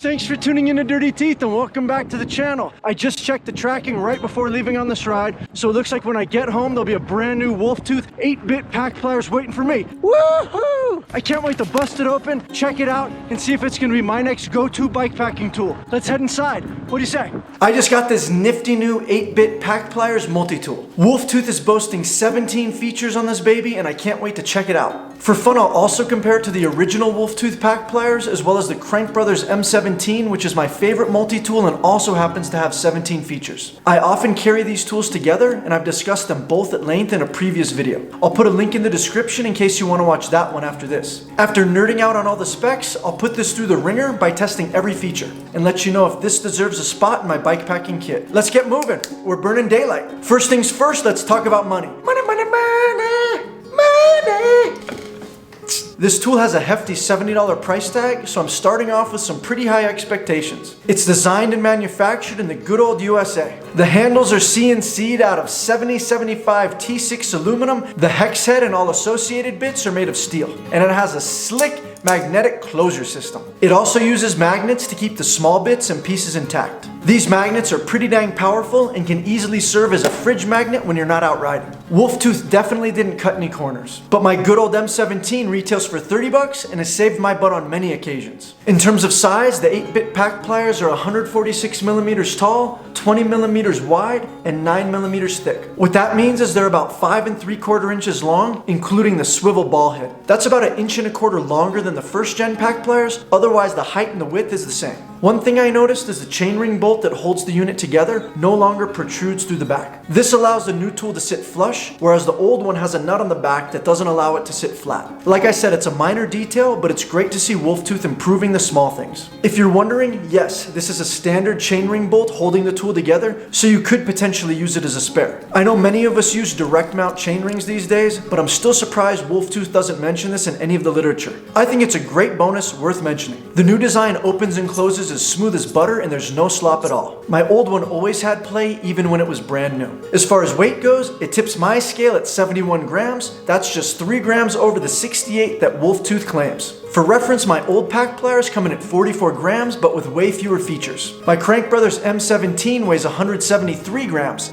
Thanks for tuning in to Dirty Teeth and welcome back to the channel. I just checked the tracking right before leaving on this ride, so it looks like when I get home there'll be a brand new Wolftooth 8-bit pack pliers waiting for me. Woohoo! I can't wait to bust it open, check it out, and see if it's gonna be my next go-to bike packing tool. Let's head inside. What do you say? I just got this nifty new 8-bit pack pliers multi-tool. Wolftooth is boasting 17 features on this baby and I can't wait to check it out. For fun, I'll also compare it to the original Wolftooth pack pliers as well as the Crank Brothers M17, which is my favorite multi-tool and also happens to have 17 features. I often carry these tools together and I've discussed them both at length in a previous video. I'll put a link in the description in case you want to watch that one after this. After nerding out on all the specs, I'll put this through the ringer by testing every feature and let you know if this deserves a spot in my bike packing kit. Let's get moving. We're burning daylight. First things first, let's talk about money. Money, money, money, money. This tool has a hefty $70 price tag, so I'm starting off with some pretty high expectations. It's designed and manufactured in the good old USA. The handles are CNC'd out of 7075 T6 aluminum. The hex head and all associated bits are made of steel, and it has a slick magnetic closure system. It also uses magnets to keep the small bits and pieces intact. These magnets are pretty dang powerful and can easily serve as a fridge magnet when you're not out riding. Wolftooth definitely didn't cut any corners, but my good old M17 retails for 30 bucks and has saved my butt on many occasions. In terms of size, the 8-bit pack pliers are 146 millimeters tall, 20 millimeters wide, and 9 millimeters thick. What that means is they're about 5 3/4 inches long, including the swivel ball head. That's about 1 1/4 inches longer than the first gen pack pliers, otherwise the height and the width is the same. One thing I noticed is the chainring bolt that holds the unit together no longer protrudes through the back. This allows the new tool to sit flush, whereas the old one has a nut on the back that doesn't allow it to sit flat. Like I said, it's a minor detail, but it's great to see Wolftooth improving the small things. If you're wondering, yes, this is a standard chainring bolt holding the tool together, so you could potentially use it as a spare. I know many of us use direct mount chainrings these days, but I'm still surprised Wolftooth doesn't mention this in any of the literature. I think it's a great bonus worth mentioning. The new design opens and closes as smooth as butter and there's no slop at all. My old one always had play even when it was brand new. As far as weight goes, it tips my scale at 71 grams. That's just 3 grams over the 68 that Wolftooth claims. For reference, my old pack pliers come in at 44 grams but with way fewer features. My Crank Brothers M17 weighs 173 grams.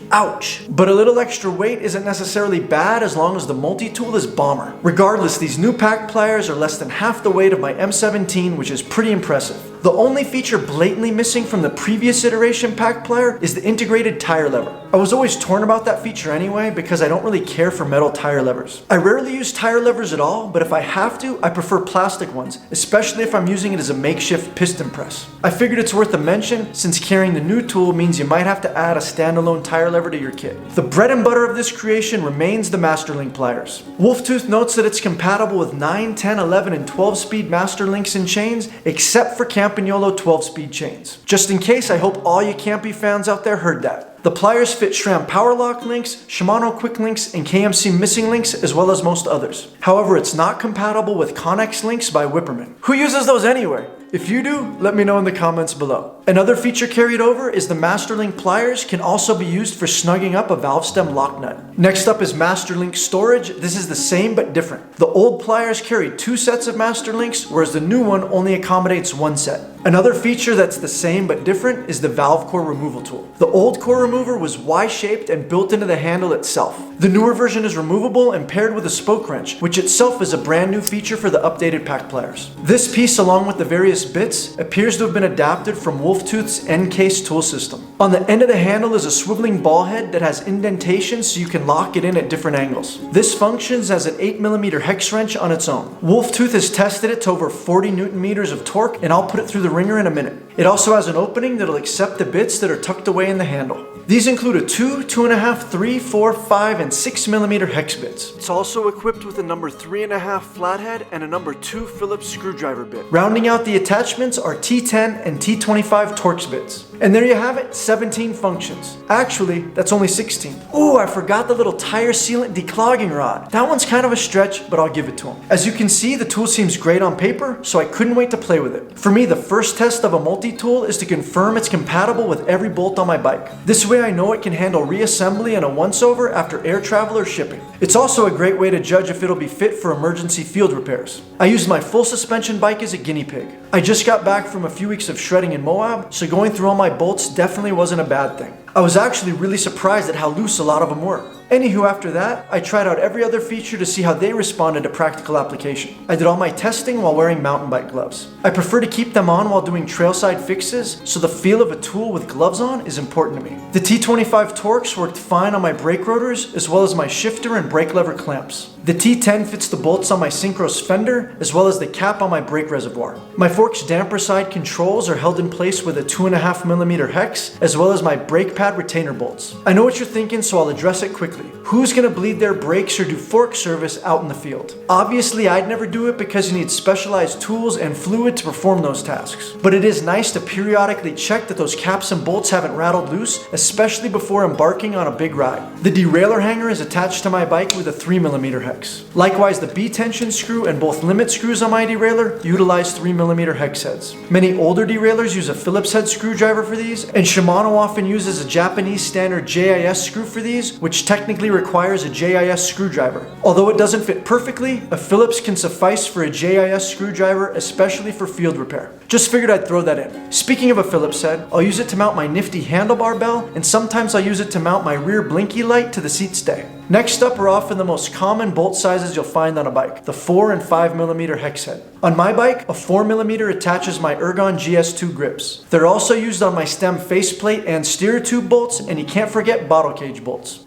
Ouch. But a little extra weight isn't necessarily bad as long as the multi-tool is bomber. Regardless, these new pack pliers are less than half the weight of my M17, which is pretty impressive. The only feature blatantly missing from the previous iteration pack plier is the integrated tire lever. I was always torn about that feature anyway because I don't really care for metal tire levers. I rarely use tire levers at all, but if I have to, I prefer plastic ones, especially if I'm using it as a makeshift piston press. I figured it's worth a mention since carrying the new tool means you might have to add a standalone tire lever to your kit. The bread and butter of this creation remains the Masterlink pliers. Wolftooth notes that it's compatible with 9, 10, 11, and 12 speed Masterlinks and chains, except for Campy 12-speed chains. Just in case, I hope all you Campy fans out there heard that. The pliers fit SRAM Power Lock links, Shimano Quick links, and KMC Missing links, as well as most others. However, it's not compatible with Connex links by Wipperman. Who uses those anyway? If you do, let me know in the comments below. Another feature carried over is the Masterlink pliers can also be used for snugging up a valve stem lock nut. Next up is Masterlink storage. This is the same but different. The old pliers carried 2 sets of Masterlinks, whereas the new one only accommodates 1 set. Another feature that's the same but different is the valve core removal tool. The old core remover was Y-shaped and built into the handle itself. The newer version is removable and paired with a spoke wrench, which itself is a brand new feature for the updated pack pliers. This piece, along with the various bits, appears to have been adapted from Wolftooth's end case tool system. On the end of the handle is a swiveling ball head that has indentations so you can lock it in at different angles. This functions as an 8mm hex wrench on its own. Wolftooth has tested it to over 40 Newton meters of torque, and I'll put it through the ringer in a minute. It also has an opening that'll accept the bits that are tucked away in the handle. These include a 2, 2.5, 3, 4, 5, and 6mm hex bits. It's also equipped with a number 3.5 flathead and a number 2 Phillips screwdriver bit. Rounding out the attachments are T10 and T25 Torx bits. And there you have it, 17 functions. Actually, that's only 16. Ooh, I forgot the little tire sealant declogging rod. That one's kind of a stretch, but I'll give it to him. As you can see, the tool seems great on paper, so I couldn't wait to play with it. For me, the first test of a multi-tool is to confirm it's compatible with every bolt on my bike. This way I know it can handle reassembly and a once-over after air travel or shipping. It's also a great way to judge if it'll be fit for emergency field repairs. I used my full suspension bike as a guinea pig. I just got back from a few weeks of shredding in Moab, so going through all my bolts definitely wasn't a bad thing. I was actually really surprised at how loose a lot of them were. Anywho, after that, I tried out every other feature to see how they responded to practical application. I did all my testing while wearing mountain bike gloves. I prefer to keep them on while doing trailside fixes, so the feel of a tool with gloves on is important to me. The T25 Torx worked fine on my brake rotors, as well as my shifter and brake lever clamps. The T10 fits the bolts on my Synchros fender, as well as the cap on my brake reservoir. My fork's damper side controls are held in place with a 2.5mm hex, as well as my brake pad retainer bolts. I know what you're thinking, so I'll address it quickly. Who's gonna bleed their brakes or do fork service out in the field? Obviously, I'd never do it because you need specialized tools and fluid to perform those tasks. But it is nice to periodically check that those caps and bolts haven't rattled loose, especially before embarking on a big ride. The derailleur hanger is attached to my bike with a 3mm hex. Likewise, the B-tension screw and both limit screws on my derailleur utilize 3mm hex heads. Many older derailleurs use a Phillips head screwdriver for these, and Shimano often uses a Japanese standard JIS screw for these, which technically requires a JIS screwdriver. Although it doesn't fit perfectly, a Phillips can suffice for a JIS screwdriver, especially for field repair. Just figured I'd throw that in. Speaking of a Phillips head, I'll use it to mount my nifty handlebar bell, and sometimes I'll use it to mount my rear blinky light to the seat stay. Next up are often the most common bolt sizes you'll find on a bike, the 4 and 5mm hex head. On my bike, a 4mm attaches my Ergon GS2 grips. They're also used on my stem faceplate and steer tube bolts, and you can't forget bottle cage bolts.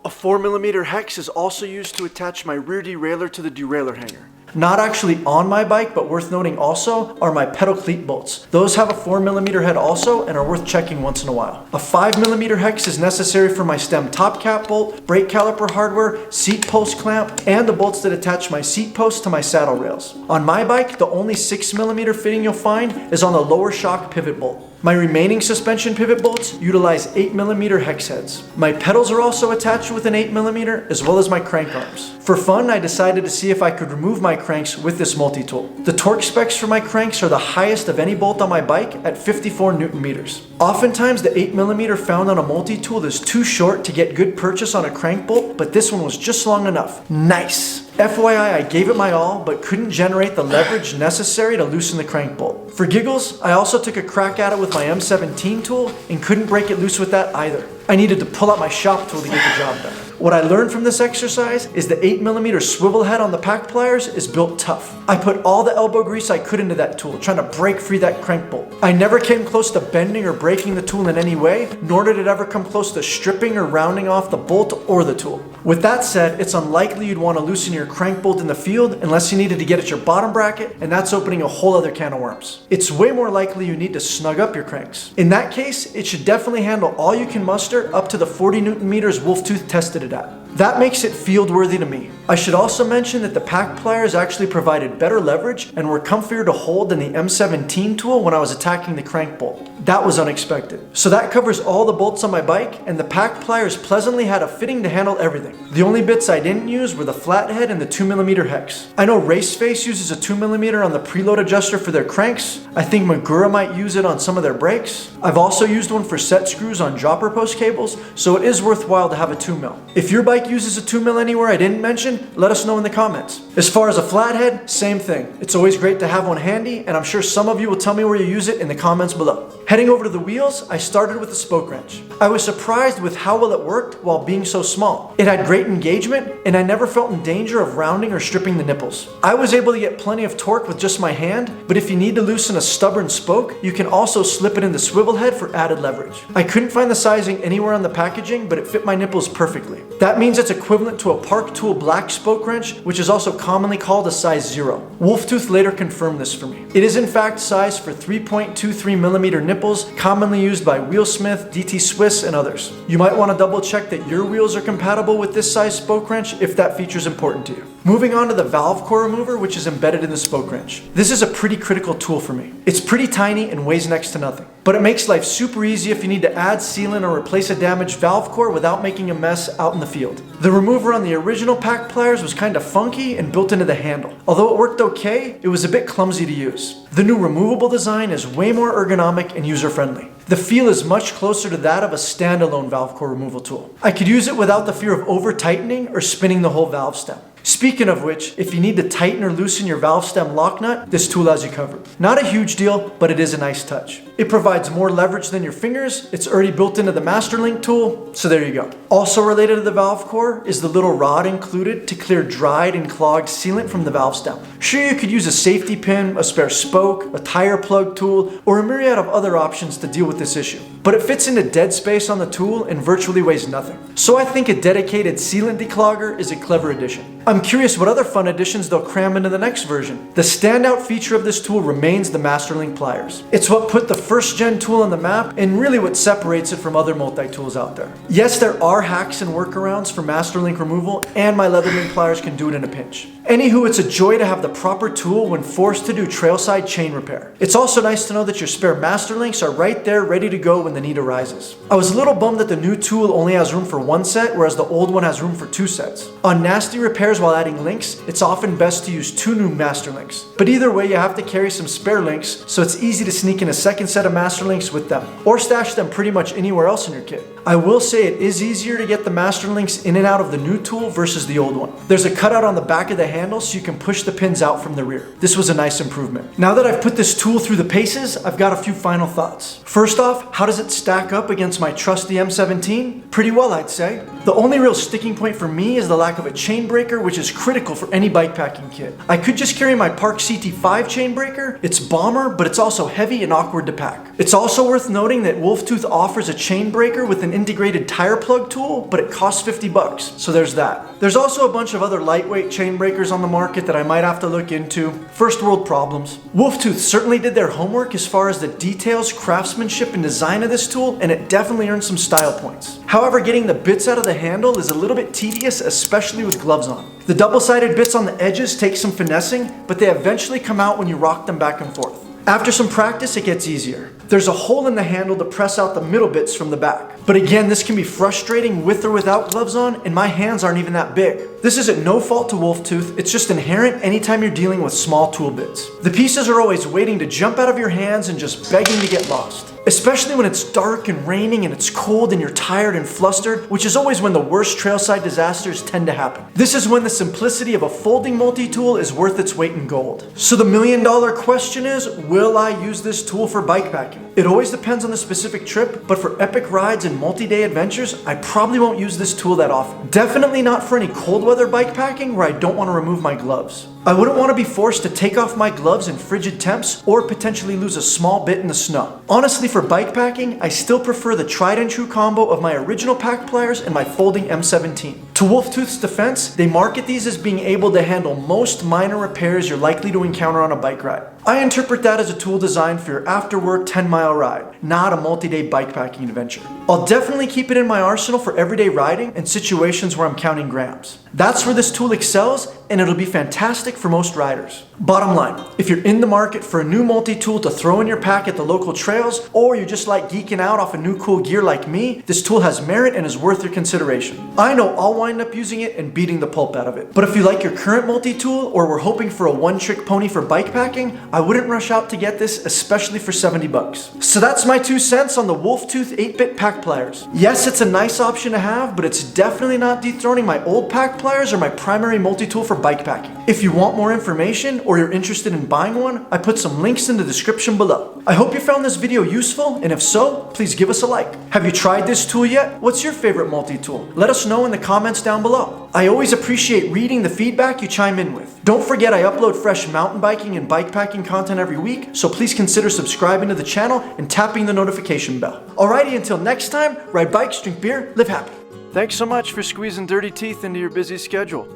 A 4mm hex is also used to attach my rear derailleur to the derailleur hanger. Not actually on my bike, but worth noting also, are my pedal cleat bolts. Those have a 4mm head also and are worth checking once in a while. A 5mm hex is necessary for my stem top cap bolt, brake caliper hardware, seat post clamp, and the bolts that attach my seat post to my saddle rails. On my bike, the only 6mm fitting you'll find is on the lower shock pivot bolt. My remaining suspension pivot bolts utilize 8mm hex heads. My pedals are also attached with an 8mm, as well as my crank arms. For fun, I decided to see if I could remove my cranks with this multi-tool. The torque specs for my cranks are the highest of any bolt on my bike at 54 Newton meters. Oftentimes, the 8mm found on a multi-tool is too short to get good purchase on a crank bolt, but this one was just long enough. Nice! FYI, I gave it my all, but couldn't generate the leverage necessary to loosen the crank bolt. For giggles, I also took a crack at it with my M17 tool and couldn't break it loose with that either. I needed to pull out my shop tool to get the job done. What I learned from this exercise is the 8mm swivel head on the Pack Pliers is built tough. I put all the elbow grease I could into that tool, trying to break free that crank bolt. I never came close to bending or breaking the tool in any way, nor did it ever come close to stripping or rounding off the bolt or the tool. With that said, it's unlikely you'd want to loosen your crank bolt in the field unless you needed to get at your bottom bracket, and that's opening a whole other can of worms. It's way more likely you need to snug up your cranks. In that case, it should definitely handle all you can muster up to the 40 Newton meters Wolftooth tested it at. That makes it field worthy to me. I should also mention that the Pack Pliers actually provided better leverage and were comfier to hold than the M17 tool when I was attacking the crank bolt. That was unexpected. So that covers all the bolts on my bike, and the Pack Pliers pleasantly had a fitting to handle everything. The only bits I didn't use were the flathead and the 2mm hex. I know Raceface uses a 2mm on the preload adjuster for their cranks. I think Magura might use it on some of their brakes. I've also used one for set screws on dropper post cables, so it is worthwhile to have a 2mm. If your bike uses a 2mm anywhere I didn't mention, let us know in the comments. As far as a flathead, same thing. It's always great to have one handy, and I'm sure some of you will tell me where you use it in the comments below. Heading over to the wheels, I started with the spoke wrench. I was surprised with how well it worked while being so small. It had great engagement, and I never felt in danger of rounding or stripping the nipples. I was able to get plenty of torque with just my hand, but if you need to loosen a stubborn spoke, you can also slip it in the swivel head for added leverage. I couldn't find the sizing anywhere on the packaging, but it fit my nipples perfectly. That means it's equivalent to a Park Tool black spoke wrench, which is also commonly called a size 0. Wolftooth later confirmed this for me. It is in fact sized for 3.23mm nipples, commonly used by Wheelsmith, DT Swiss, and others. You might want to double check that your wheels are compatible with this size spoke wrench if that feature is important to you. Moving on to the valve core remover, which is embedded in the spoke wrench. This is a pretty critical tool for me. It's pretty tiny and weighs next to nothing, but it makes life super easy if you need to add, sealant, or replace a damaged valve core without making a mess out in the field. The remover on the original Pack Pliers was kind of funky and built into the handle. Although it worked okay, it was a bit clumsy to use. The new removable design is way more ergonomic and user-friendly. The feel is much closer to that of a standalone valve core removal tool. I could use it without the fear of over-tightening or spinning the whole valve stem. Speaking of which, if you need to tighten or loosen your valve stem lock nut, this tool has you covered. Not a huge deal, but it is a nice touch. It provides more leverage than your fingers. It's already built into the Master Link tool, so there you go. Also related to the valve core is the little rod included to clear dried and clogged sealant from the valve stem. Sure, you could use a safety pin, a spare spoke, a tire plug tool, or a myriad of other options to deal with this issue. But it fits into dead space on the tool and virtually weighs nothing. So I think a dedicated sealant declogger is a clever addition. I'm curious what other fun additions they'll cram into the next version. The standout feature of this tool remains the Master Link pliers. It's what put the first gen tool on the map and really what separates it from other multi-tools out there. Yes, there are hacks and workarounds for Master Link removal, and my leather link pliers can do it in a pinch. Anywho, it's a joy to have the proper tool when forced to do trailside chain repair. It's also nice to know that your spare Master Links are right there ready to go when the need arises. I was a little bummed that the new tool only has room for one set, whereas the old one has room for two sets. On nasty repairs while adding links, it's often best to use two new Master Links. But either way, you have to carry some spare links, so it's easy to sneak in a second set of Master Links with them, or stash them pretty much anywhere else in your kit. I will say it is easier to get the Master Links in and out of the new tool versus the old one. There's a cutout on the back of the handle so you can push the pins out from the rear. This was a nice improvement. Now that I've put this tool through the paces, I've got a few final thoughts. First off, how does it stack up against my trusty M17? Pretty well, I'd say. The only real sticking point for me is the lack of a chain breaker, which is critical for any bikepacking kit. I could just carry my Park CT5 chain breaker. It's bomber, but it's also heavy and awkward to pack. It's also worth noting that Wolftooth offers a chain breaker with an integrated tire plug tool, but it costs 50 bucks, so there's that. There's also a bunch of other lightweight chain breakers on the market that I might have to look into. First world problems. Wolftooth certainly did their homework as far as the details, craftsmanship, and design of this tool, and it definitely earned some style points. However, getting the bits out of the handle is a little bit tedious, especially with gloves on. The double-sided bits on the edges take some finessing, but they eventually come out when you rock them back and forth. After some practice, it gets easier. There's a hole in the handle to press out the middle bits from the back. But again, this can be frustrating with or without gloves on, and my hands aren't even that big. This isn't no fault to Wolftooth, it's just inherent anytime you're dealing with small tool bits. The pieces are always waiting to jump out of your hands and just begging to get lost. Especially when it's dark and raining and it's cold and you're tired and flustered, which is always when the worst trailside disasters tend to happen. This is when the simplicity of a folding multi-tool is worth its weight in gold. So the million-dollar question is, will I use this tool for bikepacking? It always depends on the specific trip, but for epic rides and multi-day adventures, I probably won't use this tool that often. Definitely not for any cold weather bikepacking where I don't want to remove my gloves. I wouldn't want to be forced to take off my gloves in frigid temps or potentially lose a small bit in the snow. Honestly, for bikepacking, I still prefer the tried and true combo of my original Pack Pliers and my folding M17. To Wolftooth's defense, they market these as being able to handle most minor repairs you're likely to encounter on a bike ride. I interpret that as a tool designed for your after-work 10-mile ride, not a multi-day bikepacking adventure. I'll definitely keep it in my arsenal for everyday riding and situations where I'm counting grams. That's where this tool excels, and it'll be fantastic for most riders. Bottom line, if you're in the market for a new multi-tool to throw in your pack at the local trails, or you just like geeking out off a new cool gear like me, this tool has merit and is worth your consideration. I know I'll wind up using it and beating the pulp out of it. But if you like your current multi-tool, or were hoping for a one-trick pony for bikepacking, I wouldn't rush out to get this, especially for 70 bucks. So that's my 2 cents on the Wolftooth 8-bit Pack Pliers. Yes, it's a nice option to have, but it's definitely not dethroning my old Pack Pliers or my primary multi-tool for bikepacking. If you want more information or you're interested in buying one, I put some links in the description below. I hope you found this video useful, and if so, please give us a like. Have you tried this tool yet? What's your favorite multi-tool? Let us know in the comments down below. I always appreciate reading the feedback you chime in with. Don't forget I upload fresh mountain biking and bikepacking content every week, so please consider subscribing to the channel and tapping the notification bell. Alrighty, until next time, ride bikes, drink beer, live happy. Thanks so much for squeezing dirty teeth into your busy schedule.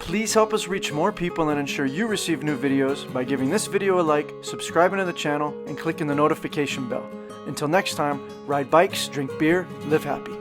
Please help us reach more people and ensure you receive new videos by giving this video a like, subscribing to the channel, and clicking the notification bell. Until next time, ride bikes, drink beer, live happy.